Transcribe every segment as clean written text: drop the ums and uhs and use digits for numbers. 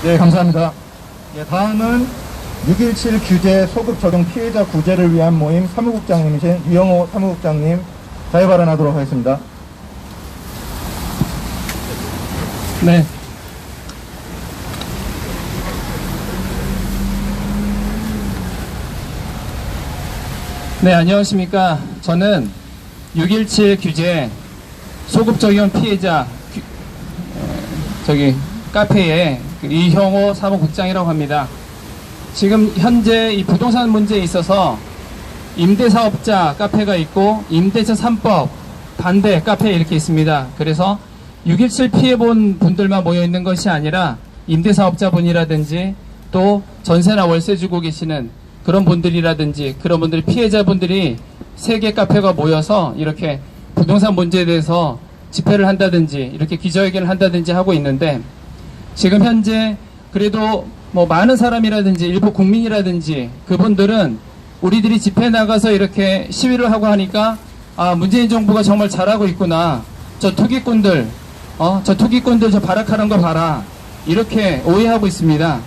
네, 감사합니다. 예, 다음은 6.17 규제 소급 적용 피해자 구제를 위한 모임 사무국장님이신 유영호 사무국장님 자유 발언하도록 하겠습니다. 네. 네, 안녕하십니까. 저는 6.17 규제 소급 적용 피해자 카페의 이형호 사무국장이라고 합니다. 지금 현재 이 부동산 문제에 있어서 임대사업자 카페가 있고 임대차 3법 반대 카페 이렇게 있습니다. 그래서 6.17 피해본 분들만 모여있는 것이 아니라 임대사업자분이라든지 또 전세나 월세 주고 계시는 그런 분들이라든지 그런 분들 피해자분들이 3개 카페가 모여서 이렇게 부동산 문제에 대해서 집회를 한다든지 이렇게 기자회견을 한다든지 하고 있는데, 지금 현재 그래도 뭐 많은 사람이라든지 일부 국민이라든지 그분들은 우리들이 집회 나가서 이렇게 시위를 하고 하니까 문재인 정부가 정말 잘하고 있구나, 저 투기꾼들 저 발악하는 거 봐라, 이렇게 오해하고 있습니다.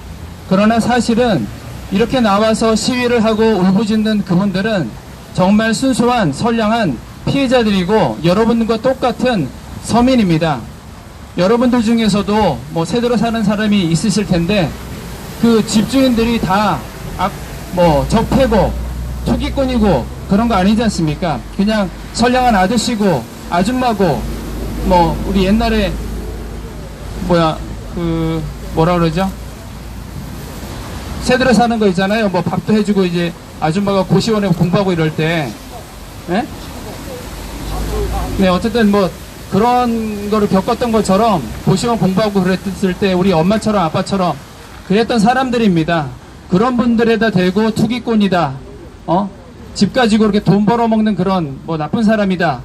그러나 사실은 이렇게 나와서 시위를 하고 울부짖는 그분들은 정말 순수한 선량한 피해자들이고 여러분과 똑같은 서민입니다. 여러분들 중에서도 뭐 새들어 사는 사람이 있으실 텐데 그 집주인들이 다 적폐고 투기꾼이고 그런 거 아니지 않습니까? 그냥 선량한 아저씨고 아줌마고 우리 옛날에 뭐라 그러죠? 새들어 사는 거 있잖아요. 밥도 해주고 이제 아줌마가 고시원에 공부하고 이럴 때, 네, 어쨌든 그런 거를 겪었던 것처럼 고시원 공부하고 그랬을 때 우리 엄마처럼 아빠처럼 그랬던 사람들입니다. 그런 분들에다 대고 투기꾼이다, 집 가지고 이렇게 돈 벌어먹는 그런 나쁜 사람이다,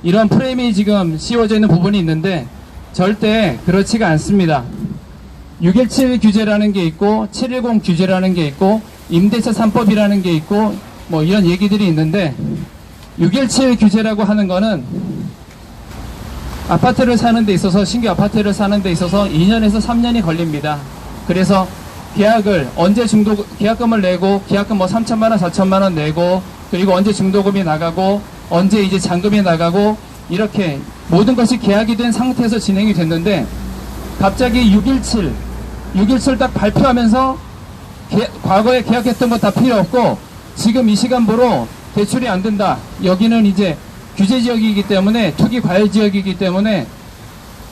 이런 프레임이 지금 씌워져 있는 부분이 있는데 절대 그렇지가 않습니다. 6.17 규제라는 게 있고 7.10 규제라는 게 있고 임대차 3법이라는 게 있고 이런 얘기들이 있는데, 6.17 규제라고 하는 거는 아파트를 사는 데 있어서, 신규 아파트를 사는 데 있어서 2년에서 3년이 걸립니다. 그래서 계약금을 내고, 계약금 3천만원, 4천만원 내고, 그리고 언제 중도금이 나가고, 언제 이제 잔금이 나가고, 이렇게 모든 것이 계약이 된 상태에서 진행이 됐는데, 갑자기 6.17 딱 발표하면서 과거에 계약했던 거 다 필요 없고, 지금 이 시간부로 대출이 안 된다. 여기는 이제 규제 지역이기 때문에, 투기 과열 지역이기 때문에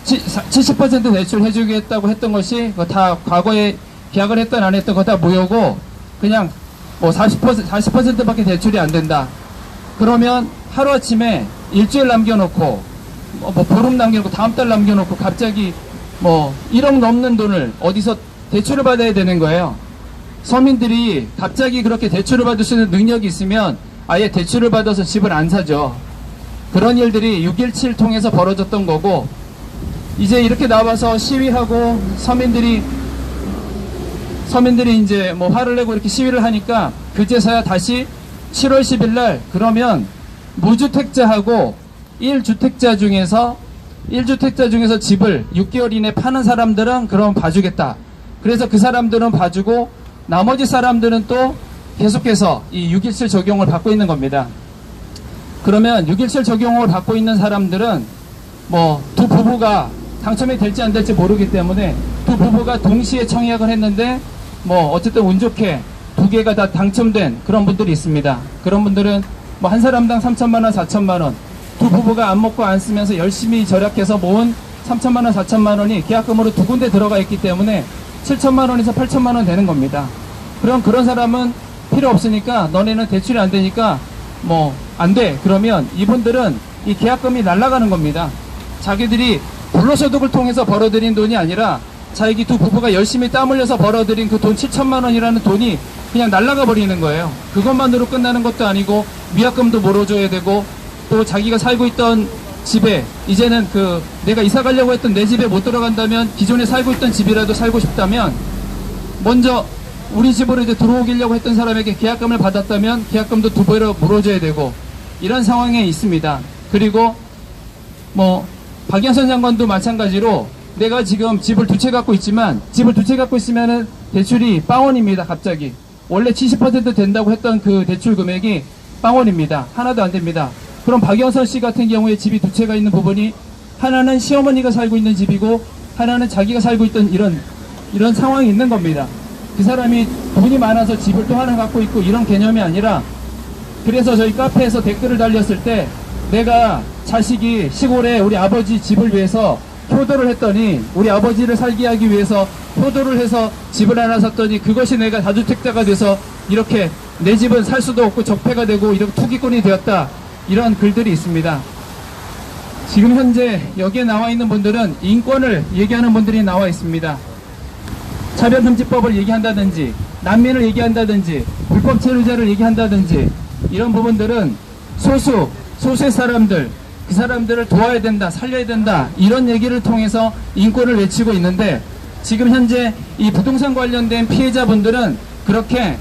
70% 대출 해주겠다고 했던 것이 다 과거에 계약을 했던 안 했던 거 다 모여고 그냥 40%밖에 대출이 안 된다. 그러면 하루아침에 일주일 남겨놓고 보름 남겨놓고 다음 달 남겨놓고 갑자기 1억 넘는 돈을 어디서 대출을 받아야 되는 거예요. 서민들이 갑자기 그렇게 대출을 받을 수 있는 능력이 있으면 아예 대출을 받아서 집을 안 사죠. 그런 일들이 6.17 통해서 벌어졌던 거고, 이제 이렇게 나와서 시위하고 서민들이 이제 화를 내고 이렇게 시위를 하니까 그제서야 다시 7월 10일 날 그러면 무주택자하고 1주택자 중에서 집을 6개월 이내 파는 사람들은 그럼 봐주겠다. 그래서 그 사람들은 봐주고 나머지 사람들은 또 계속해서 이 6.17 적용을 받고 있는 겁니다. 그러면 6.17 적용을 받고 있는 사람들은 두 부부가 당첨이 될지 안 될지 모르기 때문에 두 부부가 동시에 청약을 했는데 어쨌든 운 좋게 2개가 다 당첨된 그런 분들이 있습니다. 그런 분들은 한 사람당 3천만원, 4천만원, 두 부부가 안 먹고 안 쓰면서 열심히 절약해서 모은 3천만원, 4천만원이 계약금으로 2군데 들어가 있기 때문에 7천만원에서 8천만원 되는 겁니다. 그럼 그런 사람은 필요 없으니까, 너네는 대출이 안 되니까 안 돼. 그러면 이분들은 이 계약금이 날아가는 겁니다. 자기들이 불로소득을 통해서 벌어들인 돈이 아니라 자기 두 부부가 열심히 땀 흘려서 벌어들인 그 돈 7천만 원이라는 돈이 그냥 날아가 버리는 거예요. 그것만으로 끝나는 것도 아니고 위약금도 물어줘야 되고, 또 자기가 살고 있던 집에 이제는 내가 이사 가려고 했던 내 집에 못 들어간다면, 기존에 살고 있던 집이라도 살고 싶다면 먼저 우리 집으로 이제 들어오기려고 했던 사람에게 계약금을 받았다면 계약금도 2배로 물어줘야 되고, 이런 상황에 있습니다. 그리고 박영선 장관도 마찬가지로 내가 지금 집을 두 채 갖고 있지만 집을 두 채 갖고 있으면은 대출이 빵원입니다. 갑자기 원래 70% 된다고 했던 그 대출 금액이 빵원입니다. 하나도 안 됩니다. 그럼 박영선 씨 같은 경우에 집이 두 채가 있는 부분이 하나는 시어머니가 살고 있는 집이고 하나는 자기가 살고 있던 이런 상황이 있는 겁니다. 그 사람이 돈이 많아서 집을 또 하나 갖고 있고 이런 개념이 아니라, 그래서 저희 카페에서 댓글을 달렸을 때 내가 자식이 시골에 우리 아버지 집을 위해서 효도를 했더니 우리 아버지를 살게 하기 위해서 효도를 해서 집을 하나 샀더니 그것이 내가 다주택자가 돼서 이렇게 내 집은 살 수도 없고 적폐가 되고 이렇게 투기꾼이 되었다, 이런 글들이 있습니다. 지금 현재 여기에 나와 있는 분들은 인권을 얘기하는 분들이 나와 있습니다. 차별금지법을 얘기한다든지 난민을 얘기한다든지 불법 체류자를 얘기한다든지 이런 부분들은 소수의 사람들, 그 사람들을 도와야 된다, 살려야 된다, 이런 얘기를 통해서 인권을 외치고 있는데, 지금 현재 이 부동산 관련된 피해자분들은 그렇게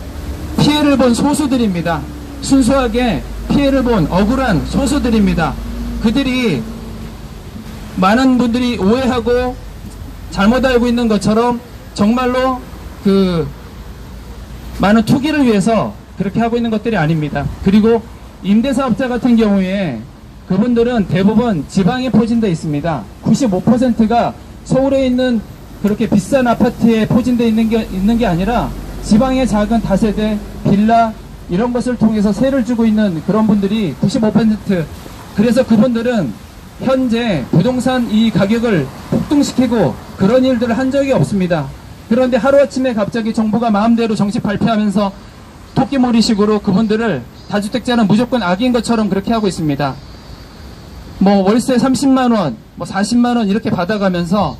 피해를 본 소수들입니다. 순수하게 피해를 본 억울한 소수들입니다. 그들이 많은 분들이 오해하고 잘못 알고 있는 것처럼 정말로 그 많은 투기를 위해서 그렇게 하고 있는 것들이 아닙니다. 그리고 임대사업자 같은 경우에 그분들은 대부분 지방에 포진되어 있습니다. 95%가 서울에 있는 그렇게 비싼 아파트에 포진되어 있는 게 아니라 지방의 작은 다세대, 빌라 이런 것을 통해서 세를 주고 있는 그런 분들이 95%. 그래서 그분들은 현재 부동산 이 가격을 폭등시키고 그런 일들을 한 적이 없습니다. 그런데 하루아침에 갑자기 정부가 마음대로 정책 발표하면서 토끼몰이식으로 그분들을 다주택자는 무조건 악인 것처럼 그렇게 하고 있습니다. 뭐 월세 30만원, 뭐 40만원 이렇게 받아가면서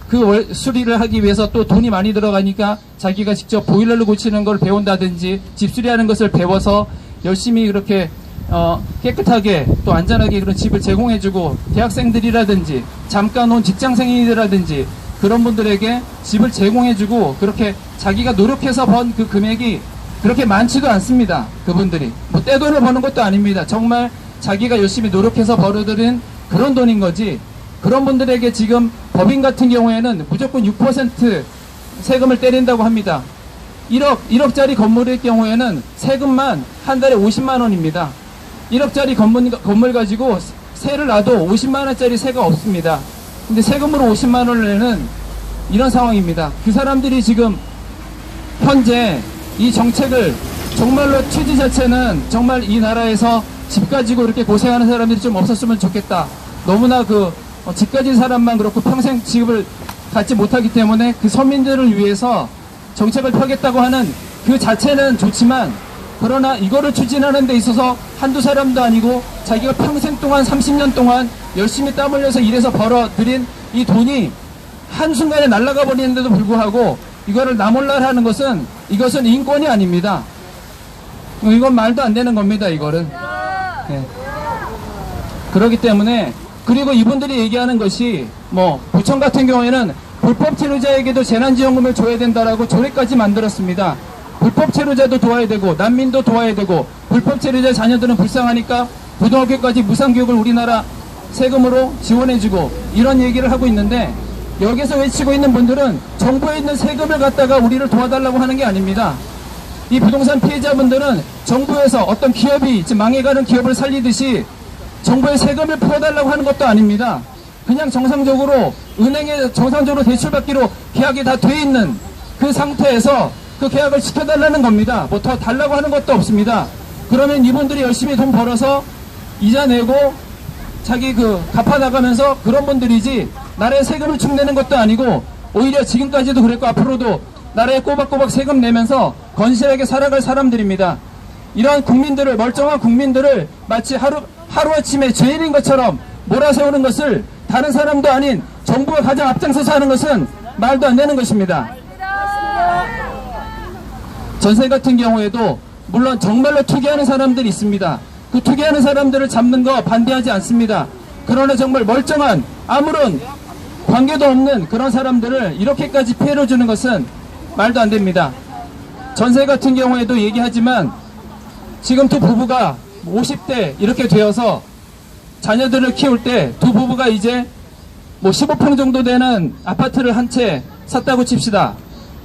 그 수리를 하기 위해서 또 돈이 많이 들어가니까 자기가 직접 보일러를 고치는 걸 배운다든지 집수리하는 것을 배워서 열심히 그렇게 깨끗하게 또 안전하게 그런 집을 제공해주고, 대학생들이라든지 잠깐 온 직장생이라든지 그런 분들에게 집을 제공해주고, 그렇게 자기가 노력해서 번 그 금액이 그렇게 많지도 않습니다. 그분들이 뭐 떼돈을 버는 것도 아닙니다. 정말 자기가 열심히 노력해서 벌어들인 그런 돈인 거지, 그런 분들에게 지금 법인 같은 경우에는 무조건 6% 세금을 때린다고 합니다. 1억짜리 건물일 경우에는 세금만 한 달에 50만 원입니다. 1억짜리 건물 가지고 세를 놔도 50만 원짜리 세가 없습니다. 근데 세금으로 50만 원을 내는 이런 상황입니다. 그 사람들이 지금 현재 이 정책을 정말로 취지 자체는 정말 이 나라에서 집 가지고 이렇게 고생하는 사람들이 좀 없었으면 좋겠다. 너무나 집 가진 사람만 그렇고 평생 집을 갖지 못하기 때문에 그 서민들을 위해서 정책을 펴겠다고 하는 그 자체는 좋지만, 그러나 이거를 추진하는 데 있어서 한두 사람도 아니고 자기가 평생 동안 30년 동안 열심히 땀 흘려서 일해서 벌어들인 이 돈이 한순간에 날아가 버리는데도 불구하고 이거를 나몰라라 하는 것은, 이것은 인권이 아닙니다. 이건 말도 안 되는 겁니다. 이거는. 네. 그렇기 때문에, 그리고 이분들이 얘기하는 것이 뭐 부천 같은 경우에는 불법 체류자에게도 재난지원금을 줘야 된다라고 조례까지 만들었습니다. 불법 체류자도 도와야 되고 난민도 도와야 되고, 불법 체류자 자녀들은 불쌍하니까 고등학교까지 무상교육을 우리나라 세금으로 지원해주고, 이런 얘기를 하고 있는데, 여기서 외치고 있는 분들은 정부에 있는 세금을 갖다가 우리를 도와달라고 하는 게 아닙니다. 이 부동산 피해자분들은 정부에서 어떤 기업이 지금 망해가는 기업을 살리듯이 정부에 세금을 풀어달라고 하는 것도 아닙니다. 그냥 정상적으로 은행에 정상적으로 대출받기로 계약이 다 돼 있는 그 상태에서 그 계약을 시켜달라는 겁니다. 뭐 더 달라고 하는 것도 없습니다. 그러면 이분들이 열심히 돈 벌어서 이자 내고 자기 갚아나가면서 그런 분들이지, 나라에 세금을 축내는 것도 아니고, 오히려 지금까지도 그랬고 앞으로도 나라에 꼬박꼬박 세금 내면서 건실하게 살아갈 사람들입니다. 이런 국민들을, 멀쩡한 국민들을 마치 하루아침에 죄인인 것처럼 몰아세우는 것을 다른 사람도 아닌 정부가 가장 앞장서서 하는 것은 말도 안 되는 것입니다. 전세 같은 경우에도 물론 정말로 투기하는 사람들이 있습니다. 그 투기하는 사람들을 잡는 거 반대하지 않습니다. 그러나 정말 멀쩡한 아무런 관계도 없는 그런 사람들을 이렇게까지 피해를 주는 것은 말도 안 됩니다. 전세 같은 경우에도 얘기하지만 지금 두 부부가 50대 이렇게 되어서 자녀들을 키울 때 두 부부가 이제 뭐 15평 정도 되는 아파트를 한 채 샀다고 칩시다.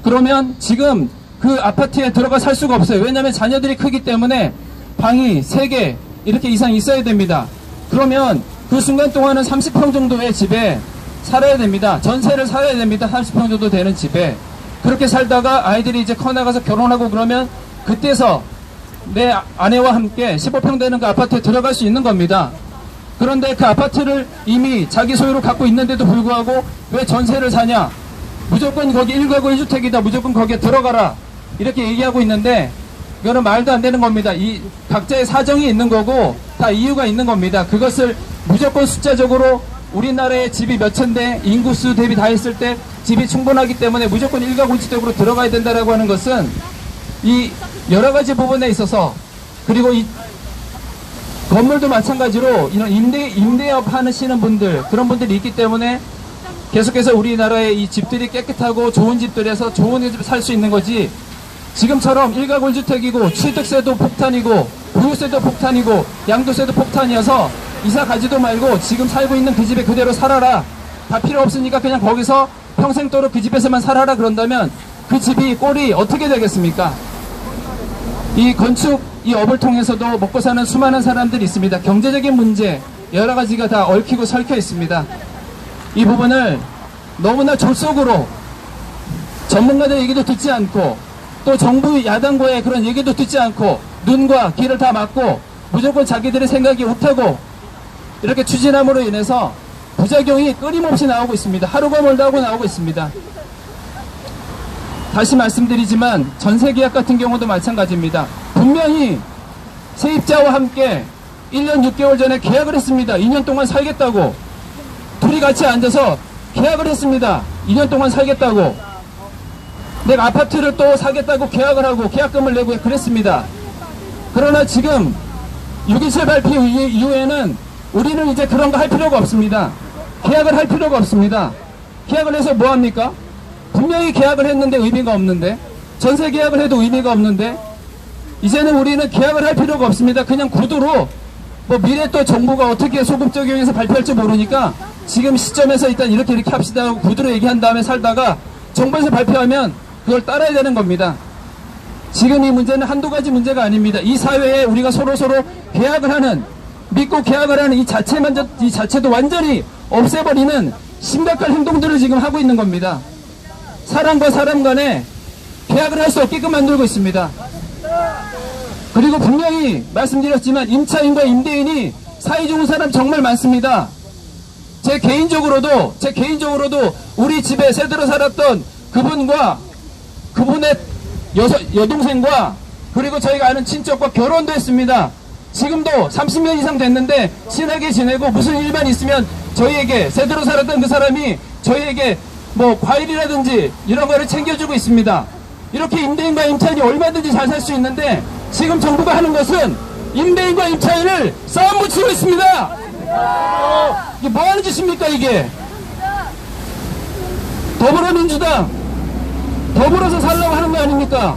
그러면 지금 그 아파트에 들어가 살 수가 없어요. 왜냐하면 자녀들이 크기 때문에 방이 3개 이렇게 이상 있어야 됩니다. 그러면 그 순간 동안은 30평 정도의 집에 살아야 됩니다. 전세를 사야 됩니다. 30평 정도 되는 집에. 그렇게 살다가 아이들이 이제 커나가서 결혼하고 그러면 그때서 내 아내와 함께 15평 되는 그 아파트에 들어갈 수 있는 겁니다. 그런데 그 아파트를 이미 자기 소유로 갖고 있는데도 불구하고 왜 전세를 사냐? 무조건 거기 1가구 1주택이다. 무조건 거기에 들어가라. 이렇게 얘기하고 있는데 이거는 말도 안 되는 겁니다. 이 각자의 사정이 있는 거고 다 이유가 있는 겁니다. 그것을 무조건 숫자적으로 우리나라의 집이 몇 채인데 인구수 대비 다 했을 때 집이 충분하기 때문에 무조건 1가구 1주택으로 들어가야 된다라고 하는 것은 이 여러 가지 부분에 있어서 그리고 이 건물도 마찬가지로 이런 임대업 하시는 분들 그런 분들이 있기 때문에 계속해서 우리나라의 이 집들이 깨끗하고 좋은 집들에서 좋은 집 살 수 있는 거지 지금처럼 1가구 1주택이고 취득세도 폭탄이고 보유세도 폭탄이고 양도세도 폭탄이어서 이사 가지도 말고 지금 살고 있는 그 집에 그대로 살아라. 다 필요 없으니까 그냥 거기서 평생도록 그 집에서만 살아라 그런다면 그 집이 꼴이 어떻게 되겠습니까? 이 건축 이 업을 통해서도 먹고 사는 수많은 사람들이 있습니다. 경제적인 문제 여러 가지가 다 얽히고 설켜 있습니다. 이 부분을 너무나 졸속으로 전문가들 얘기도 듣지 않고 또 정부 야당과의 그런 얘기도 듣지 않고 눈과 귀를 다 막고 무조건 자기들의 생각이 옳다고 이렇게 추진함으로 인해서 부작용이 끊임없이 나오고 있습니다. 하루가 멀다 하고 나오고 있습니다. 다시 말씀드리지만 전세계약 같은 경우도 마찬가지입니다. 분명히 세입자와 함께 1년 6개월 전에 계약을 했습니다. 2년 동안 살겠다고 둘이 같이 앉아서 계약을 했습니다. 2년 동안 살겠다고 내가 아파트를 또 사겠다고 계약을 하고 계약금을 내고 그랬습니다. 그러나 지금 6.27 발표 이후에는 우리는 이제 그런 거 할 필요가 없습니다. 계약을 할 필요가 없습니다. 계약을 해서 뭐합니까? 분명히 계약을 했는데 의미가 없는데 전세 계약을 해도 의미가 없는데 이제는 우리는 계약을 할 필요가 없습니다. 그냥 구두로 뭐 미래 또 정부가 어떻게 소급 적용해서 발표할지 모르니까 지금 시점에서 일단 이렇게 합시다 하고 구두로 얘기한 다음에 살다가 정부에서 발표하면 그걸 따라야 되는 겁니다. 지금 이 문제는 한두 가지 문제가 아닙니다. 이 사회에 우리가 서로 계약을 하는 믿고 계약을 하는 이 자체도 완전히 없애버리는 심각한 행동들을 지금 하고 있는 겁니다. 사람과 사람 간에 계약을 할 수 없게끔 만들고 있습니다. 그리고 분명히 말씀드렸지만 임차인과 임대인이 사이 좋은 사람 정말 많습니다. 제 개인적으로도 우리 집에 새 들어 살았던 그분과 그분의 여동생과 그리고 저희가 아는 친척과 결혼도 했습니다. 지금도 30년 이상 됐는데 친하게 지내고 무슨 일만 있으면 저희에게 새 들어 살았던 그 사람이 저희에게 뭐 과일이라든지 이런 거를 챙겨주고 있습니다. 이렇게 임대인과 임차인이 얼마든지 잘 살 수 있는데 지금 정부가 하는 것은 임대인과 임차인을 싸움 붙이고 있습니다. 이게 뭐 하는 짓입니까 이게? 더불어민주당 더불어서 살려고 하는 거 아닙니까?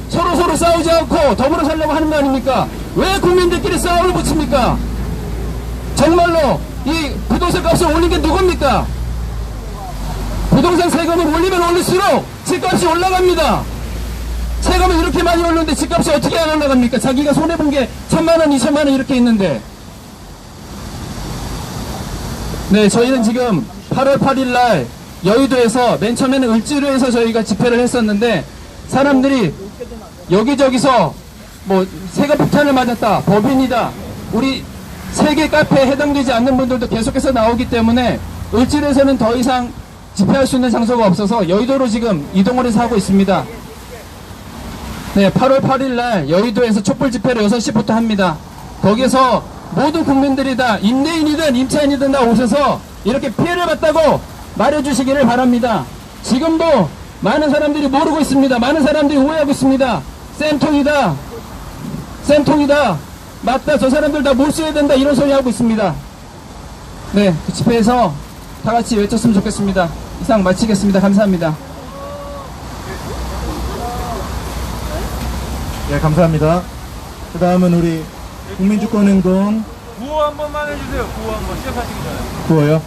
서로 싸우지 않고 더불어 살려고 하는 거 아닙니까? 왜 국민들끼리 싸움을 붙입니까? 정말로 이 부동산 값을 올린 게 누굽니까? 부동산 세금을 올리면 올릴수록 집값이 올라갑니다. 세금을 이렇게 많이 올렸는데 집값이 어떻게 안 올라갑니까? 자기가 손해본 게 1,000만원, 2,000만원 이렇게 있는데. 네, 저희는 지금 8월 8일날 여의도에서 맨 처음에는 을지로에서 저희가 집회를 했었는데 사람들이 여기저기서 뭐 세금 폭탄을 맞았다, 법인이다, 우리 세계 카페에 해당되지 않는 분들도 계속해서 나오기 때문에 을지로에서는 더 이상 집회할 수 있는 장소가 없어서 여의도로 지금 이동을 해서 하고 있습니다. 네, 8월 8일날 여의도에서 촛불 집회를 6시부터 합니다. 거기서 모든 국민들이 다 임대인이든 임차인이든 다 오셔서 이렇게 피해를 봤다고 말해주시기를 바랍니다. 지금도 많은 사람들이 모르고 있습니다. 많은 사람들이 오해하고 있습니다. 쌤통이다, 맞다, 저 사람들 다 몰수해야 된다, 이런 소리 하고 있습니다. 네, 그 집회에서 다 같이 외쳤으면 좋겠습니다. 이상 마치겠습니다. 감사합니다. 네, 감사합니다. 그 다음은 우리 국민주권행동 구호 한 번만 해주세요. 구호 한 번 시작하시기 전에. 구호요.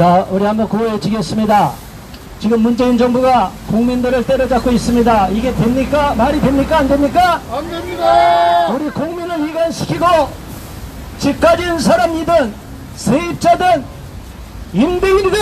자, 우리 한번 구호해주겠습니다. 지금 문재인 정부가 국민들을 때려잡고 있습니다. 이게 됩니까? 말이 됩니까? 안 됩니까? 안 됩니다. 우리 국민을 이간시키고 집 가진 사람이든 세입자든 임대인이든